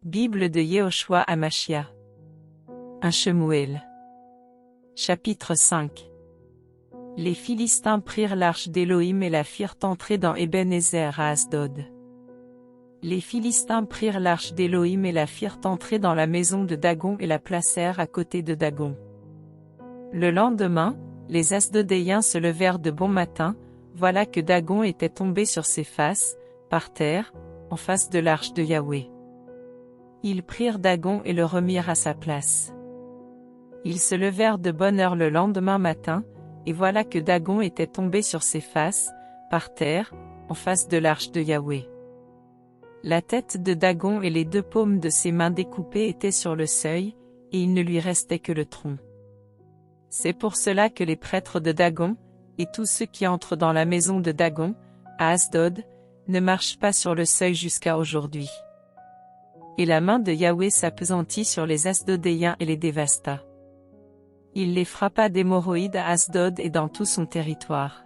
Bible de Yehoshua Hamashia. 1 Shemuel. Chapitre 5. Les Philistins prirent l'arche d'Élohim et la firent entrer dans Eben-Ezer à Asdod. Les Philistins prirent l'arche d'Élohim et la firent entrer dans la maison de Dagon et la placèrent à côté de Dagon. Le lendemain, les Asdodéens se levèrent de bon matin, voilà que Dagon était tombé sur ses faces, par terre, en face de l'arche de Yahweh. Ils prirent Dagon et le remirent à sa place. Ils se levèrent de bonne heure le lendemain matin, et voilà que Dagon était tombé sur ses faces, par terre, en face de l'arche de Yahweh. La tête de Dagon et les deux paumes de ses mains découpées étaient sur le seuil, et il ne lui restait que le tronc. C'est pour cela que les prêtres de Dagon, et tous ceux qui entrent dans la maison de Dagon, à Asdod, ne marchent pas sur le seuil jusqu'à aujourd'hui. Et la main de Yahweh s'appesantit sur les Asdodéens et les dévasta. Il les frappa d'hémorroïdes à Asdod et dans tout son territoire.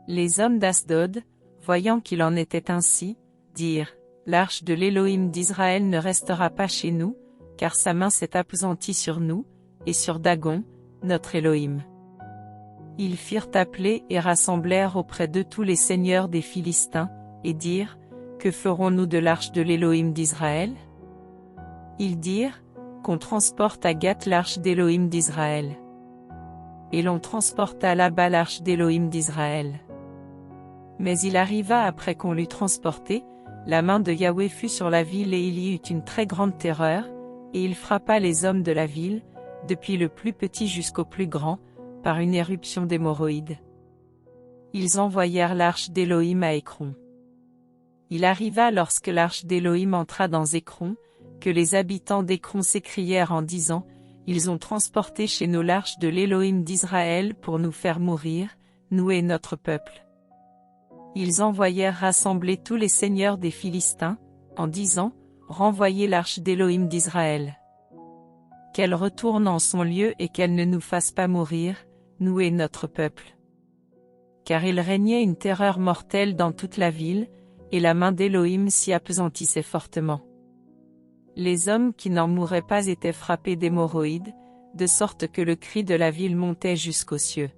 Les hommes d'Asdod, voyant qu'il en était ainsi, dirent, « L'arche de l'Élohim d'Israël ne restera pas chez nous, car sa main s'est appesantie sur nous, et sur Dagon, notre Élohim. » Ils firent appeler et rassemblèrent auprès d'eux tous les seigneurs des Philistins, et dirent, « Que ferons-nous de l'arche de l'Élohim d'Israël » Ils dirent, « Qu'on transporte à Gath l'arche d'Élohim d'Israël. » Et l'on transporta là-bas l'arche d'Élohim d'Israël. Mais il arriva après qu'on l'eut transportée, la main de Yahweh fut sur la ville et il y eut une très grande terreur, et il frappa les hommes de la ville, depuis le plus petit jusqu'au plus grand, par une éruption d'hémorroïdes. Ils envoyèrent l'arche d'Élohim à Écron. Il arriva lorsque l'arche d'Élohim entra dans Écron, que les habitants d'Écron s'écrièrent en disant, « Ils ont transporté chez nous l'arche de l'Élohim d'Israël pour nous faire mourir, nous et notre peuple. » Ils envoyèrent rassembler tous les seigneurs des Philistins, en disant, « Renvoyez l'arche d'Élohim d'Israël. Qu'elle retourne en son lieu et qu'elle ne nous fasse pas mourir, nous et notre peuple. » Car il régnait une terreur mortelle dans toute la ville, et la main d'Élohim s'y appesantissait fortement. Les hommes qui n'en mouraient pas étaient frappés d'hémorroïdes, de sorte que le cri de la ville montait jusqu'aux cieux.